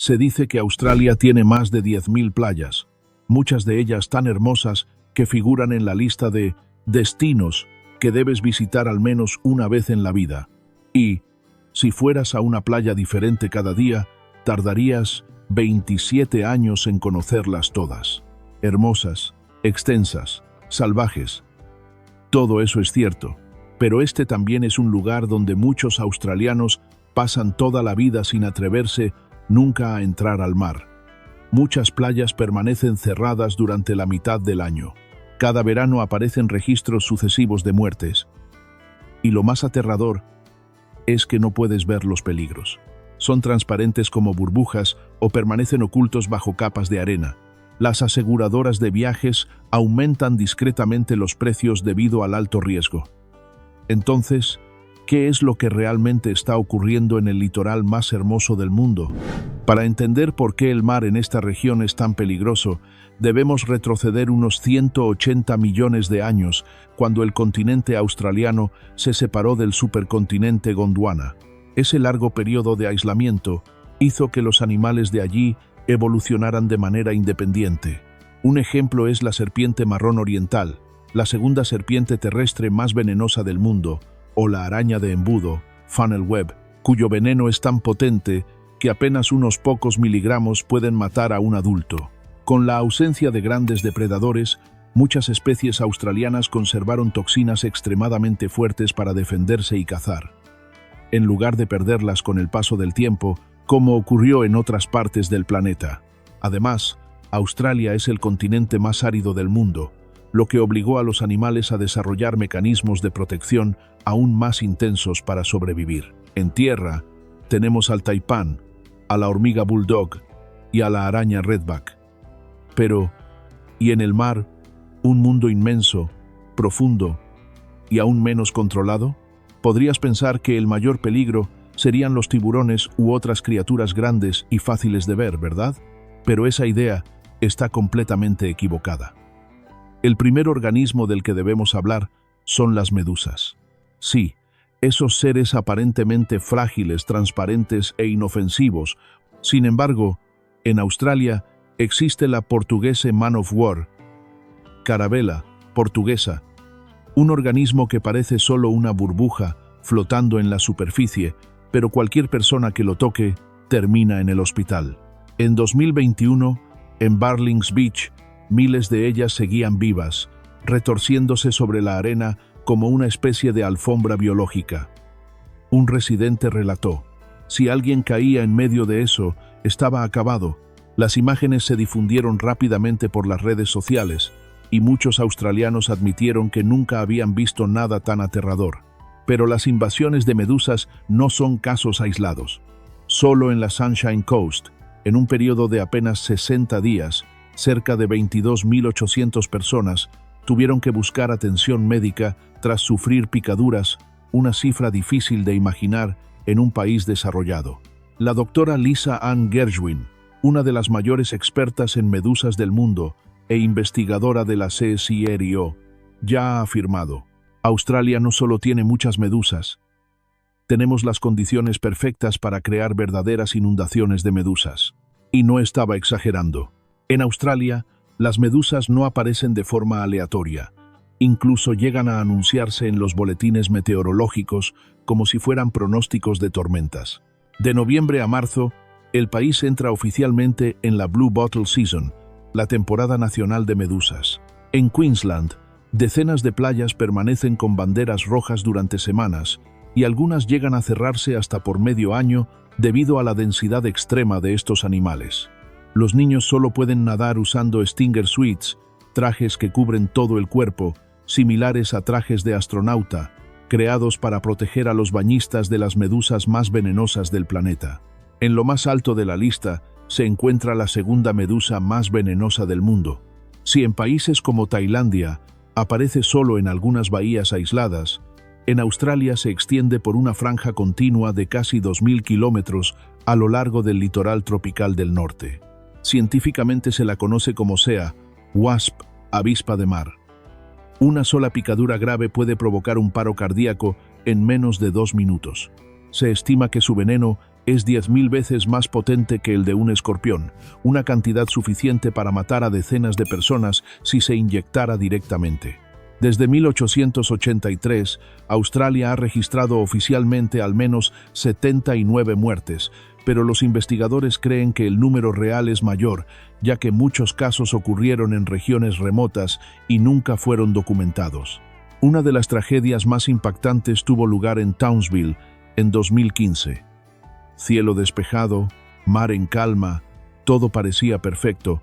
Se dice que Australia tiene más de 10.000 playas, muchas de ellas tan hermosas que figuran en la lista de destinos que debes visitar al menos una vez en la vida. Y, si fueras a una playa diferente cada día, tardarías 27 años en conocerlas todas. Hermosas, extensas, salvajes. Todo eso es cierto, pero este también es un lugar donde muchos australianos pasan toda la vida sin atreverse nunca a entrar al mar. Muchas playas permanecen cerradas durante la mitad del año. Cada verano aparecen registros sucesivos de muertes. Y lo más aterrador es que no puedes ver los peligros. Son transparentes como burbujas o permanecen ocultos bajo capas de arena. Las aseguradoras de viajes aumentan discretamente los precios debido al alto riesgo. Entonces, ¿qué es lo que realmente está ocurriendo en el litoral más hermoso del mundo? Para entender por qué el mar en esta región es tan peligroso, debemos retroceder unos 180 millones de años, cuando el continente australiano se separó del supercontinente Gondwana. Ese largo periodo de aislamiento hizo que los animales de allí evolucionaran de manera independiente. Un ejemplo es la serpiente marrón oriental, la segunda serpiente terrestre más venenosa del mundo, o la araña de embudo, funnel web, cuyo veneno es tan potente que apenas unos pocos miligramos pueden matar a un adulto. Con la ausencia de grandes depredadores, muchas especies australianas conservaron toxinas extremadamente fuertes para defenderse y cazar, en lugar de perderlas con el paso del tiempo, como ocurrió en otras partes del planeta. Además, Australia es el continente más árido del mundo, lo que obligó a los animales a desarrollar mecanismos de protección aún más intensos para sobrevivir. En tierra, tenemos al taipán, a la hormiga bulldog y a la araña redback. Pero, ¿y en el mar, un mundo inmenso, profundo y aún menos controlado? Podrías pensar que el mayor peligro serían los tiburones u otras criaturas grandes y fáciles de ver, ¿verdad? Pero esa idea está completamente equivocada. El primer organismo del que debemos hablar son las medusas. Sí, esos seres aparentemente frágiles, transparentes e inofensivos. Sin embargo, en Australia existe la portuguesa man of war, carabela portuguesa, un organismo que parece solo una burbuja flotando en la superficie, pero cualquier persona que lo toque termina en el hospital. En 2021, en Barlings Beach, miles de ellas seguían vivas, retorciéndose sobre la arena como una especie de alfombra biológica. Un residente relató: si alguien caía en medio de eso, estaba acabado. Las imágenes se difundieron rápidamente por las redes sociales, y muchos australianos admitieron que nunca habían visto nada tan aterrador. Pero las invasiones de medusas no son casos aislados. Solo en la Sunshine Coast, en un periodo de apenas 60 días, cerca de 22.800 personas tuvieron que buscar atención médica tras sufrir picaduras, una cifra difícil de imaginar en un país desarrollado. La doctora Lisa Ann Gershwin, una de las mayores expertas en medusas del mundo e investigadora de la CSIRO, ya ha afirmado: Australia no solo tiene muchas medusas, tenemos las condiciones perfectas para crear verdaderas inundaciones de medusas. Y no estaba exagerando. En Australia, las medusas no aparecen de forma aleatoria. Incluso llegan a anunciarse en los boletines meteorológicos como si fueran pronósticos de tormentas. De noviembre a marzo, el país entra oficialmente en la Blue Bottle Season, la temporada nacional de medusas. En Queensland, decenas de playas permanecen con banderas rojas durante semanas, y algunas llegan a cerrarse hasta por medio año debido a la densidad extrema de estos animales. Los niños solo pueden nadar usando Stinger Suits, trajes que cubren todo el cuerpo, similares a trajes de astronauta, creados para proteger a los bañistas de las medusas más venenosas del planeta. En lo más alto de la lista se encuentra la segunda medusa más venenosa del mundo. Si en países como Tailandia aparece solo en algunas bahías aisladas, en Australia se extiende por una franja continua de casi 2.000 kilómetros a lo largo del litoral tropical del norte. Científicamente se la conoce como sea, wasp, avispa de mar. Una sola picadura grave puede provocar un paro cardíaco en menos de 2 minutos. Se estima que su veneno es 10.000 veces más potente que el de un escorpión, una cantidad suficiente para matar a decenas de personas si se inyectara directamente. Desde 1883, Australia ha registrado oficialmente al menos 79 muertes, pero los investigadores creen que el número real es mayor, ya que muchos casos ocurrieron en regiones remotas y nunca fueron documentados. Una de las tragedias más impactantes tuvo lugar en Townsville en 2015. Cielo despejado, mar en calma, todo parecía perfecto,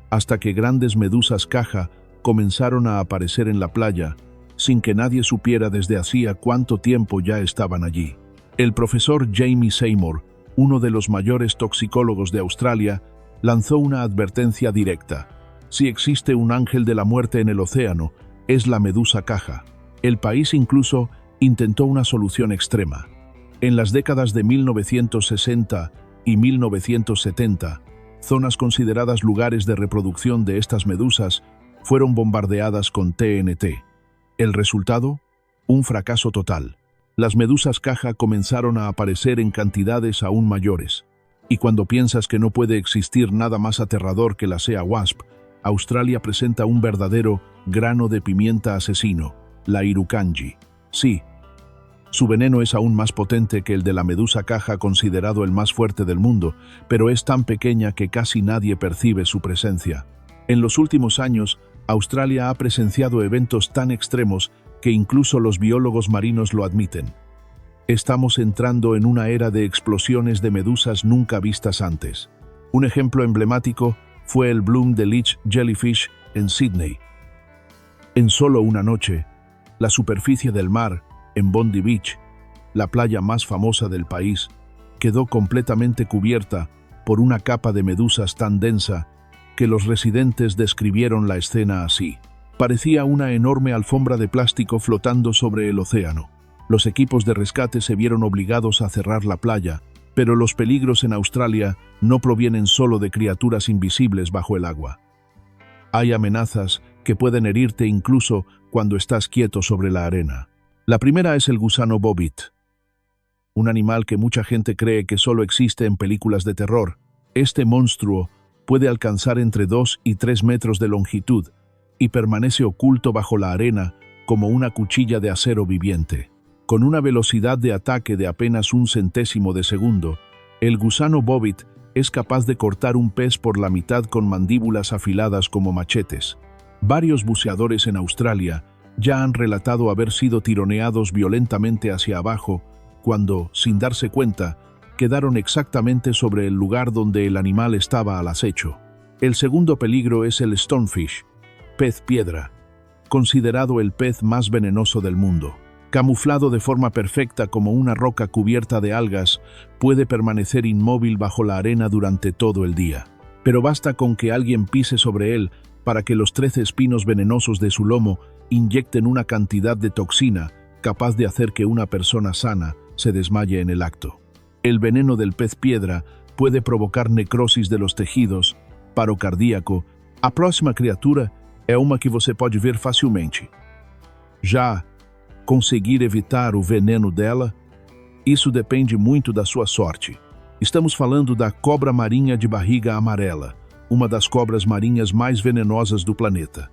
hasta que grandes medusas caja comenzaron a aparecer en la playa, sin que nadie supiera desde hacía cuánto tiempo ya estaban allí. El profesor Jamie Seymour, uno de los mayores toxicólogos de Australia, lanzó una advertencia directa. Si existe un ángel de la muerte en el océano, es la medusa caja. El país incluso intentó una solución extrema. En las décadas de 1960 y 1970, zonas consideradas lugares de reproducción de estas medusas fueron bombardeadas con TNT. ¿El resultado? Un fracaso total. Las medusas caja comenzaron a aparecer en cantidades aún mayores. Y cuando piensas que no puede existir nada más aterrador que la sea wasp, Australia presenta un verdadero grano de pimienta asesino, la Irukandji. Sí, su veneno es aún más potente que el de la medusa caja, considerado el más fuerte del mundo, pero es tan pequeña que casi nadie percibe su presencia. En los últimos años, Australia ha presenciado eventos tan extremos que incluso los biólogos marinos lo admiten. Estamos entrando en una era de explosiones de medusas nunca vistas antes. Un ejemplo emblemático fue el bloom de Leech Jellyfish en Sydney. En solo una noche, la superficie del mar, en Bondi Beach, la playa más famosa del país, quedó completamente cubierta por una capa de medusas tan densa que los residentes describieron la escena así. Parecía una enorme alfombra de plástico flotando sobre el océano. Los equipos de rescate se vieron obligados a cerrar la playa, pero los peligros en Australia no provienen solo de criaturas invisibles bajo el agua. Hay amenazas que pueden herirte incluso cuando estás quieto sobre la arena. La primera es el gusano bobit, un animal que mucha gente cree que solo existe en películas de terror. Este monstruo puede alcanzar entre 2 y 3 metros de longitud y permanece oculto bajo la arena como una cuchilla de acero viviente. Con una velocidad de ataque de apenas 1/100 de segundo, el gusano bobit es capaz de cortar un pez por la mitad con mandíbulas afiladas como machetes. Varios buceadores en Australia ya han relatado haber sido tironeados violentamente hacia abajo cuando, sin darse cuenta, quedaron exactamente sobre el lugar donde el animal estaba al acecho. El segundo peligro es el stonefish, pez piedra, considerado el pez más venenoso del mundo. Camuflado de forma perfecta como una roca cubierta de algas, puede permanecer inmóvil bajo la arena durante todo el día. Pero basta con que alguien pise sobre él para que los 13 espinos venenosos de su lomo inyecten una cantidad de toxina capaz de hacer que una persona sana se desmaye en el acto. El veneno del pez piedra puede provocar necrosis de los tejidos, paro cardíaco. A próxima criatura é uma que você pode ver facilmente. Já conseguir evitar o veneno dela, isso depende muito da sua sorte. Estamos falando da cobra marinha de barriga amarela, uma das cobras marinhas mais venenosas do planeta.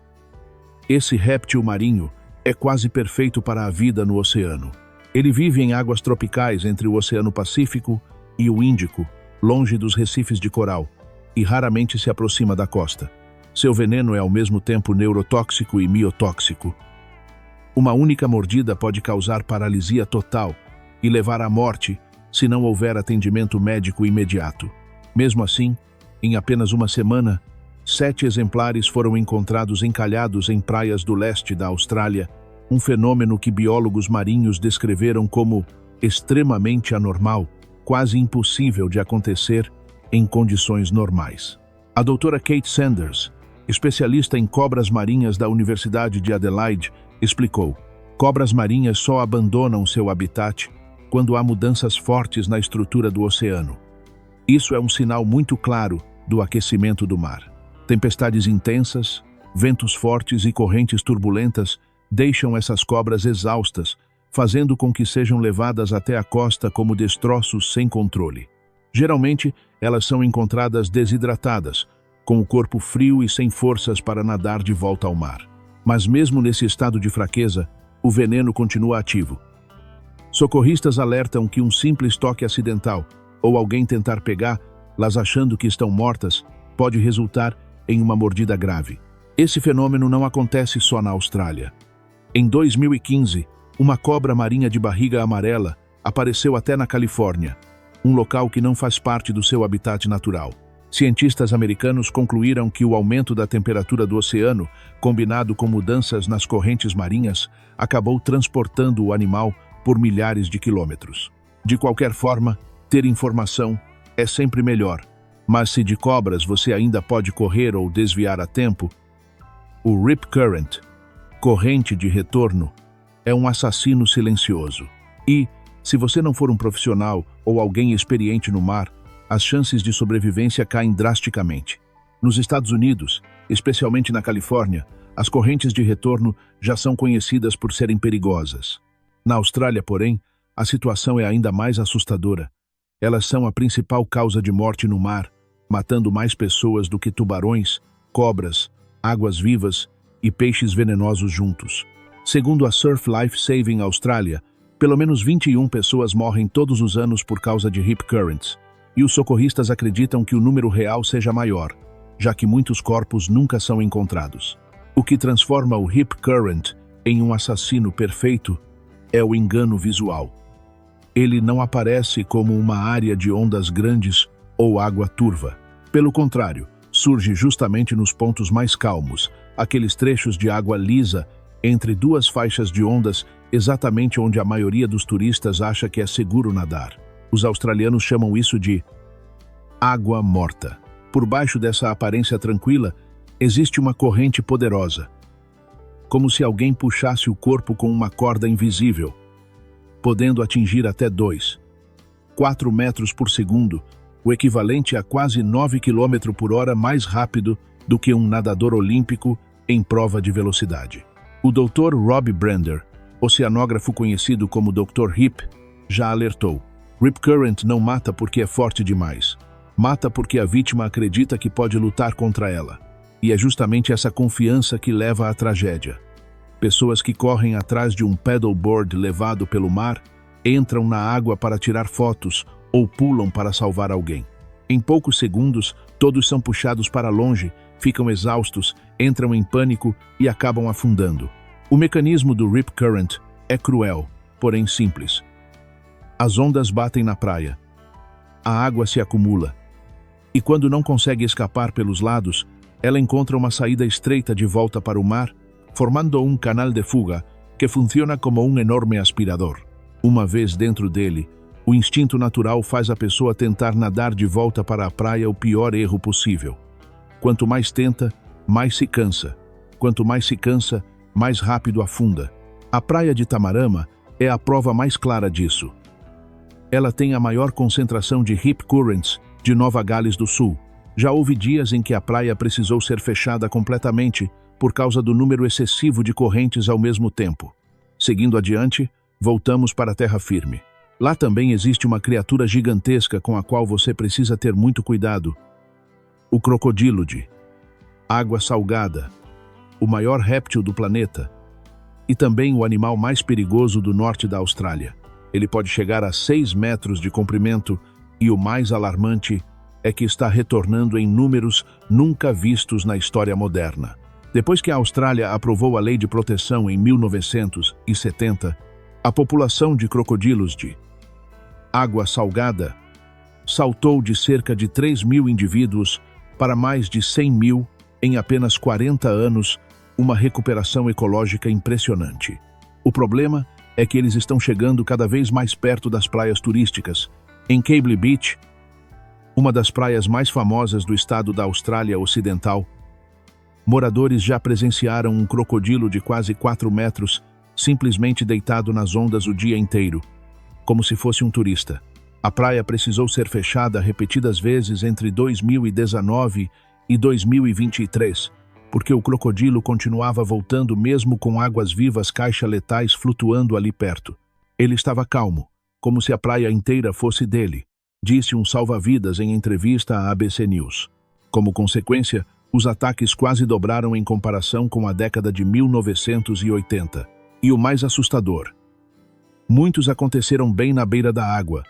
Esse réptil marinho é quase perfeito para a vida no oceano. Ele vive em águas tropicais entre o Oceano Pacífico e o Índico, longe dos recifes de coral, e raramente se aproxima da costa. Seu veneno é ao mesmo tempo neurotóxico e miotóxico. Uma única mordida pode causar paralisia total e levar à morte se não houver atendimento médico imediato. Mesmo assim, em apenas uma semana, 7 exemplares foram encontrados encalhados em praias do leste da Austrália, um fenômeno que biólogos marinhos descreveram como extremamente anormal, quase impossível de acontecer em condições normais. A doutora Kate Sanders, especialista em cobras marinhas da Universidade de Adelaide, explicou: cobras marinhas só abandonam seu habitat quando há mudanças fortes na estrutura do oceano. Isso é um sinal muito claro do aquecimento do mar. Tempestades intensas, ventos fortes e correntes turbulentas deixam essas cobras exaustas, fazendo com que sejam levadas até a costa como destroços sem controle. Geralmente, elas são encontradas desidratadas, com o corpo frio e sem forças para nadar de volta ao mar. Mas mesmo nesse estado de fraqueza, o veneno continua ativo. Socorristas alertam que um simples toque acidental ou alguém tentar pegá-las achando que estão mortas pode resultar em uma mordida grave. Esse fenômeno não acontece só na Austrália. Em 2015, uma cobra marinha de barriga amarela apareceu até na Califórnia, um local que não faz parte do seu habitat natural. Cientistas americanos concluíram que o aumento da temperatura do oceano, combinado com mudanças nas correntes marinhas, acabou transportando o animal por milhares de quilômetros. De qualquer forma, ter informação é sempre melhor, mas se de cobras você ainda pode correr ou desviar a tempo, o Rip Current, corrente de retorno, é um assassino silencioso. E, se você não for um profissional ou alguém experiente no mar, as chances de sobrevivência caem drasticamente. Nos Estados Unidos, especialmente na Califórnia, as correntes de retorno já são conhecidas por serem perigosas. Na Austrália, porém, a situação é ainda mais assustadora. Elas são a principal causa de morte no mar, matando mais pessoas do que tubarões, cobras, águas-vivas e peixes venenosos juntos. Segundo a Surf Life Saving Austrália, pelo menos 21 pessoas morrem todos os anos por causa de Rip Currents, e os socorristas acreditam que o número real seja maior, já que muitos corpos nunca são encontrados. O que transforma o Rip Current em um assassino perfeito é o engano visual. Ele não aparece como uma área de ondas grandes ou água turva. Pelo contrário, surge justamente nos pontos mais calmos, aqueles trechos de água lisa entre duas faixas de ondas, exatamente onde a maioria dos turistas acha que é seguro nadar. Os australianos chamam isso de água morta. Por baixo dessa aparência tranquila, existe uma corrente poderosa, como se alguém puxasse o corpo com uma corda invisível, podendo atingir até 4 metros por segundo, o equivalente a quase 9 km por hora mais rápido do que um nadador olímpico em prova de velocidade. O Dr. Rob Brander, oceanógrafo conhecido como Dr. Rip, já alertou: Rip Current não mata porque é forte demais. Mata porque a vítima acredita que pode lutar contra ela. E é justamente essa confiança que leva à tragédia. Pessoas que correm atrás de um paddleboard levado pelo mar, entram na água para tirar fotos ou pulam para salvar alguém. Em poucos segundos, todos são puxados para longe, ficam exaustos, entram em pânico e acabam afundando. O mecanismo do Rip Current é cruel, porém simples. As ondas batem na praia. A água se acumula. E quando não consegue escapar pelos lados, ela encontra uma saída estreita de volta para o mar, formando um canal de fuga que funciona como um enorme aspirador. Uma vez dentro dele, o instinto natural faz a pessoa tentar nadar de volta para a praia o pior erro possível. Quanto mais tenta, mais se cansa. Quanto mais se cansa, mais rápido afunda. A praia de Tamarama é a prova mais clara disso. Ela tem a maior concentração de Rip Currents de Nova Gales do Sul. Já houve dias em que a praia precisou ser fechada completamente por causa do número excessivo de correntes ao mesmo tempo. Seguindo adiante, voltamos para a terra firme. Lá também existe uma criatura gigantesca com a qual você precisa ter muito cuidado. O crocodilo de água salgada, o maior réptil do planeta, e também o animal mais perigoso do norte da Austrália. Ele pode chegar a 6 metros de comprimento e o mais alarmante é que está retornando em números nunca vistos na história moderna. Depois que a Austrália aprovou a Lei de Proteção em 1970, a população de crocodilos de água salgada saltou de cerca de 3.000 indivíduos para mais de 100.000 em apenas 40 anos, uma recuperação ecológica impressionante. O problema é que eles estão chegando cada vez mais perto das praias turísticas. Em Cable Beach, uma das praias mais famosas do estado da Austrália Ocidental, moradores já presenciaram um crocodilo de quase 4 metros simplesmente deitado nas ondas o dia inteiro, como se fosse um turista. A praia precisou ser fechada repetidas vezes entre 2019 e 2023, porque o crocodilo continuava voltando mesmo com águas-vivas caixa-letais flutuando ali perto. Ele estava calmo, como se a praia inteira fosse dele. disse um salva-vidas em entrevista à ABC News. Como consequência, os ataques quase dobraram em comparação com a década de 1980. E o mais assustador: muitos aconteceram bem na beira da água,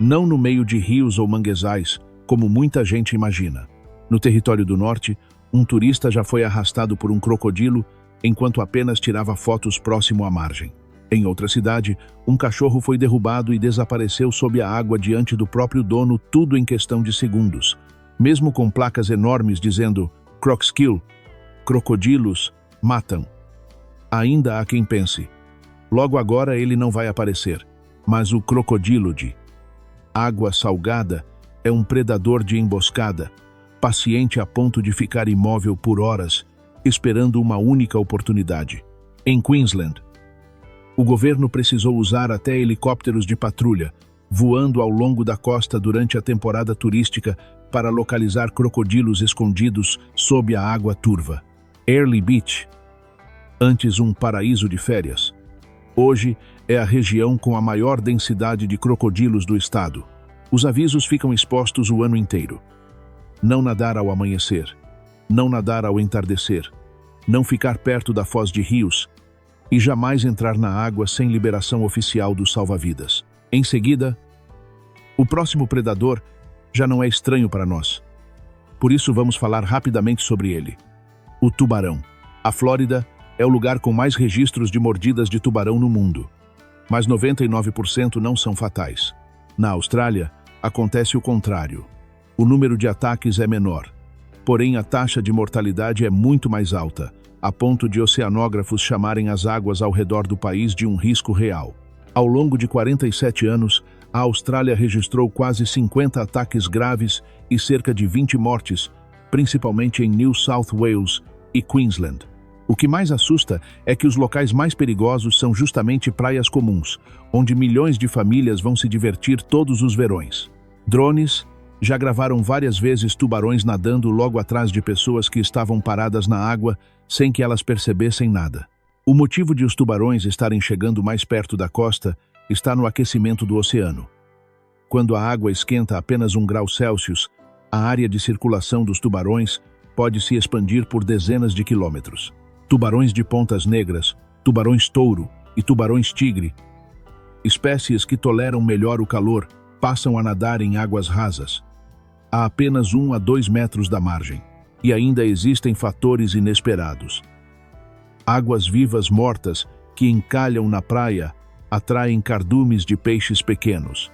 não no meio de rios ou manguezais, como muita gente imagina. No território do norte, um turista já foi arrastado por um crocodilo enquanto apenas tirava fotos próximo à margem. Em outra cidade, um cachorro foi derrubado e desapareceu sob a água diante do próprio dono, tudo em questão de segundos. Mesmo com placas enormes dizendo "Crocskill", crocodilos matam. Ainda há quem pense: logo agora ele não vai aparecer. Mas o crocodilo de água salgada é um predador de emboscada, paciente a ponto de ficar imóvel por horas, esperando uma única oportunidade. Em Queensland, o governo precisou usar até helicópteros de patrulha, voando ao longo da costa durante a temporada turística para localizar crocodilos escondidos sob a água turva. Airlie Beach, antes um paraíso de férias, hoje é a região com a maior densidade de crocodilos do estado. Os avisos ficam expostos o ano inteiro. Não nadar ao amanhecer, não nadar ao entardecer, não ficar perto da foz de rios e jamais entrar na água sem liberação oficial dos salva-vidas. Em seguida, o próximo predador já não é estranho para nós. Por isso vamos falar rapidamente sobre ele. O tubarão. A Flórida é o lugar com mais registros de mordidas de tubarão no mundo, mas 99% não são fatais. Na Austrália, acontece o contrário. O número de ataques é menor, porém a taxa de mortalidade é muito mais alta, a ponto de oceanógrafos chamarem as águas ao redor do país de um risco real. Ao longo de 47 anos, a Austrália registrou quase 50 ataques graves e cerca de 20 mortes, principalmente em New South Wales e Queensland. O que mais assusta é que os locais mais perigosos são justamente praias comuns, onde milhões de famílias vão se divertir todos os verões. Drones já gravaram várias vezes tubarões nadando logo atrás de pessoas que estavam paradas na água sem que elas percebessem nada. O motivo de os tubarões estarem chegando mais perto da costa está no aquecimento do oceano. Quando a água esquenta apenas 1 grau Celsius, a área de circulação dos tubarões pode se expandir por dezenas de quilômetros. Tubarões de pontas negras, tubarões touro e tubarões tigre, espécies que toleram melhor o calor, passam a nadar em águas rasas, a apenas 1 a 2 metros da margem. E ainda existem fatores inesperados. Águas vivas mortas que encalham na praia atraem cardumes de peixes pequenos.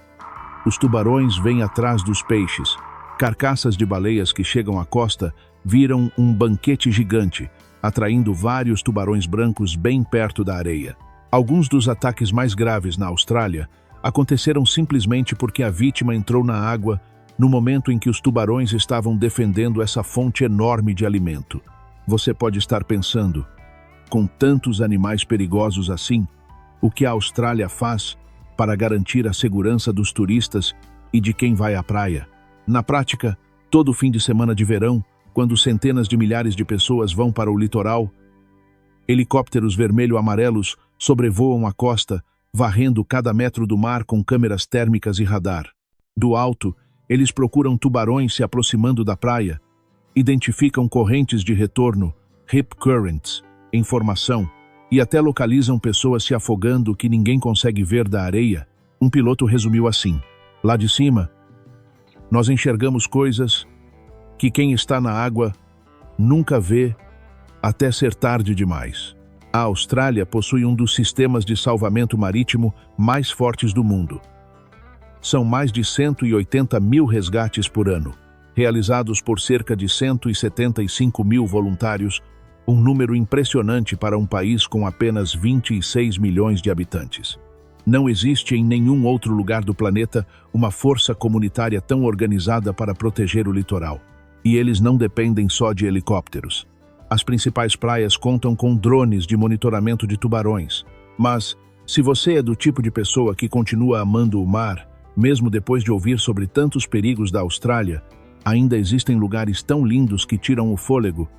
Os tubarões vêm atrás dos peixes. Carcaças de baleias que chegam à costa viram um banquete gigante, atraindo vários tubarões brancos bem perto da areia. Alguns dos ataques mais graves na Austrália aconteceram simplesmente porque a vítima entrou na água no momento em que os tubarões estavam defendendo essa fonte enorme de alimento. Você pode estar pensando: com tantos animais perigosos assim, o que a Austrália faz para garantir a segurança dos turistas e de quem vai à praia? Na prática, todo fim de semana de verão, quando centenas de milhares de pessoas vão para o litoral, helicópteros vermelho-amarelos sobrevoam a costa, varrendo cada metro do mar com câmeras térmicas e radar. Do alto, eles procuram tubarões se aproximando da praia, identificam correntes de retorno, rip currents, em formação, e até localizam pessoas se afogando que ninguém consegue ver da areia. Um piloto resumiu assim: lá de cima, nós enxergamos coisas que quem está na água nunca vê até ser tarde demais. A Austrália possui um dos sistemas de salvamento marítimo mais fortes do mundo. São mais de 180 mil resgates por ano, realizados por cerca de 175 mil voluntários, um número impressionante para um país com apenas 26 milhões de habitantes. Não existe em nenhum outro lugar do planeta uma força comunitária tão organizada para proteger o litoral. E eles não dependem só de helicópteros. As principais praias contam com drones de monitoramento de tubarões. Mas, se você é do tipo de pessoa que continua amando o mar, mesmo depois de ouvir sobre tantos perigos da Austrália, ainda existem lugares tão lindos que tiram o fôlego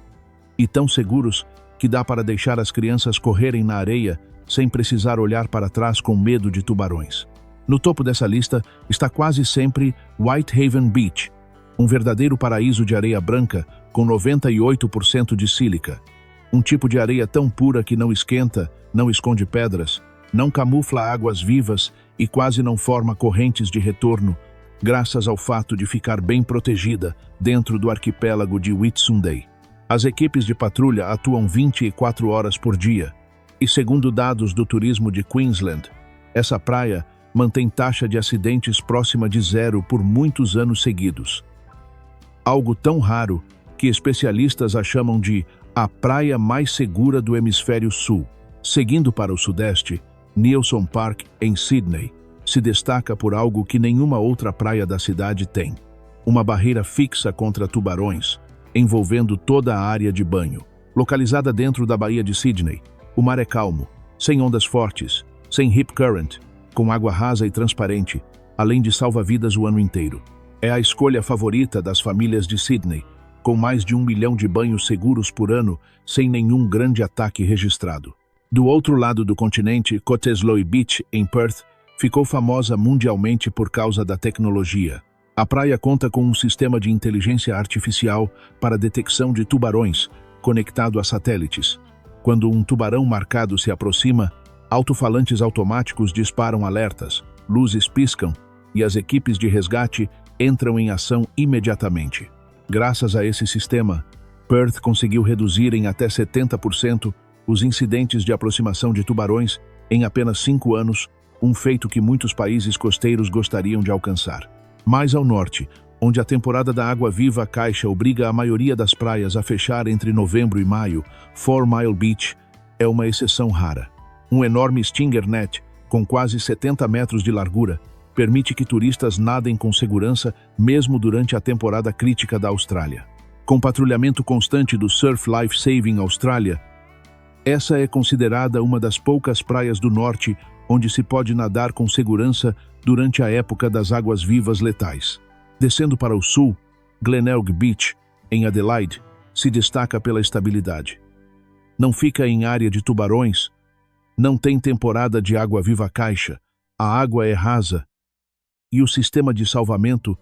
e tão seguros que dá para deixar as crianças correrem na areia sem precisar olhar para trás com medo de tubarões. No topo dessa lista está quase sempre Whitehaven Beach, um verdadeiro paraíso de areia branca com 98% de sílica. Um tipo de areia tão pura que não esquenta, não esconde pedras, não camufla águas vivas e quase não forma correntes de retorno, graças ao fato de ficar bem protegida dentro do arquipélago de Whitsunday. As equipes de patrulha atuam 24 horas por dia, e segundo dados do turismo de Queensland, essa praia mantém taxa de acidentes próxima de zero por muitos anos seguidos. Algo tão raro que especialistas a chamam de a praia mais segura do hemisfério sul. Seguindo para o sudeste, Neilson Park, em Sydney, se destaca por algo que nenhuma outra praia da cidade tem: uma barreira fixa contra tubarões, envolvendo toda a área de banho. Localizada dentro da Baía de Sydney, o mar é calmo, sem ondas fortes, sem rip current, com água rasa e transparente, além de salva-vidas o ano inteiro. É a escolha favorita das famílias de Sydney, com mais de 1 milhão de banhos seguros por ano, sem nenhum grande ataque registrado. Do outro lado do continente, Cottesloe Beach, em Perth, ficou famosa mundialmente por causa da tecnologia. A praia conta com um sistema de inteligência artificial para detecção de tubarões, conectado a satélites. Quando um tubarão marcado se aproxima, alto-falantes automáticos disparam alertas, luzes piscam e as equipes de resgate entram em ação imediatamente. Graças a esse sistema, Perth conseguiu reduzir em até 70% os incidentes de aproximação de tubarões em apenas 5 anos, um feito que muitos países costeiros gostariam de alcançar. Mais ao norte, onde a temporada da água-viva caixa obriga a maioria das praias a fechar entre novembro e maio, 4 Mile Beach é uma exceção rara. Um enorme stinger net, com quase 70 metros de largura, permite que turistas nadem com segurança mesmo durante a temporada crítica da Austrália. Com patrulhamento constante do Surf Life Saving Australia, essa é considerada uma das poucas praias do norte onde se pode nadar com segurança durante a época das águas-vivas letais. Descendo para o sul, Glenelg Beach, em Adelaide, se destaca pela estabilidade. Não fica em área de tubarões, não tem temporada de água-viva caixa, a água é rasa e o sistema de salvamento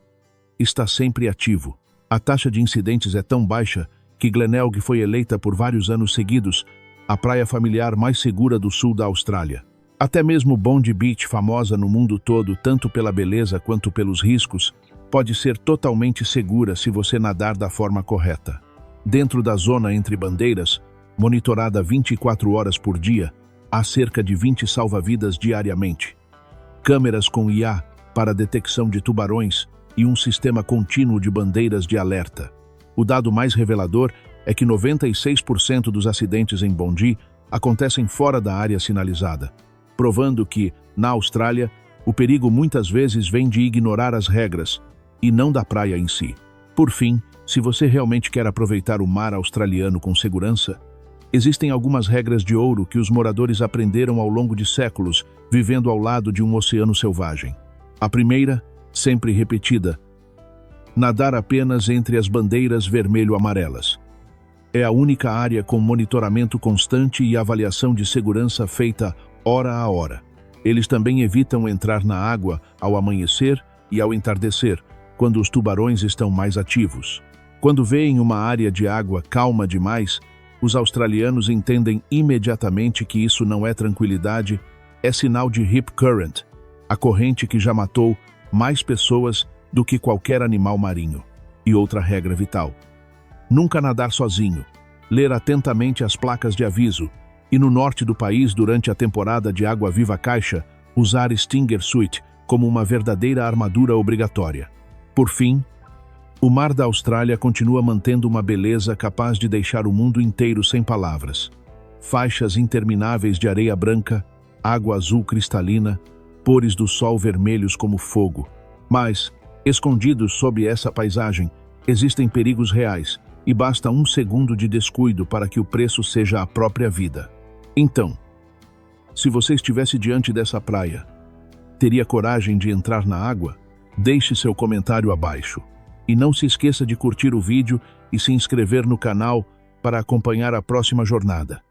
está sempre ativo. A taxa de incidentes é tão baixa que Glenelg foi eleita por vários anos seguidos a praia familiar mais segura do sul da Austrália. Até mesmo Bondi Beach, famosa no mundo todo tanto pela beleza quanto pelos riscos, pode ser totalmente segura se você nadar da forma correta. Dentro da zona entre bandeiras, monitorada 24 horas por dia, há cerca de 20 salva-vidas diariamente. Câmeras com IA para detecção de tubarões e um sistema contínuo de bandeiras de alerta. O dado mais revelador é que 96% dos acidentes em Bondi acontecem fora da área sinalizada, provando que, na Austrália, o perigo muitas vezes vem de ignorar as regras e não da praia em si. Por fim, se você realmente quer aproveitar o mar australiano com segurança, existem algumas regras de ouro que os moradores aprenderam ao longo de séculos, vivendo ao lado de um oceano selvagem. A primeira, sempre repetida: nadar apenas entre as bandeiras vermelho-amarelas. É a única área com monitoramento constante e avaliação de segurança feita hora a hora. Eles também evitam entrar na água ao amanhecer e ao entardecer, quando os tubarões estão mais ativos. Quando veem uma área de água calma demais, os australianos entendem imediatamente que isso não é tranquilidade, é sinal de rip current, a corrente que já matou mais pessoas do que qualquer animal marinho. E outra regra vital: nunca nadar sozinho, ler atentamente as placas de aviso e, no norte do país, durante a temporada de água-viva caixa, usar Stinger Suit como uma verdadeira armadura obrigatória. Por fim, o mar da Austrália continua mantendo uma beleza capaz de deixar o mundo inteiro sem palavras. Faixas intermináveis de areia branca, água azul cristalina, pores do sol vermelhos como fogo. Mas, escondidos sob essa paisagem, existem perigos reais, e basta 1 segundo de descuido para que o preço seja a própria vida. Então, se você estivesse diante dessa praia, teria coragem de entrar na água? Deixe seu comentário abaixo. E não se esqueça de curtir o vídeo e se inscrever no canal para acompanhar a próxima jornada.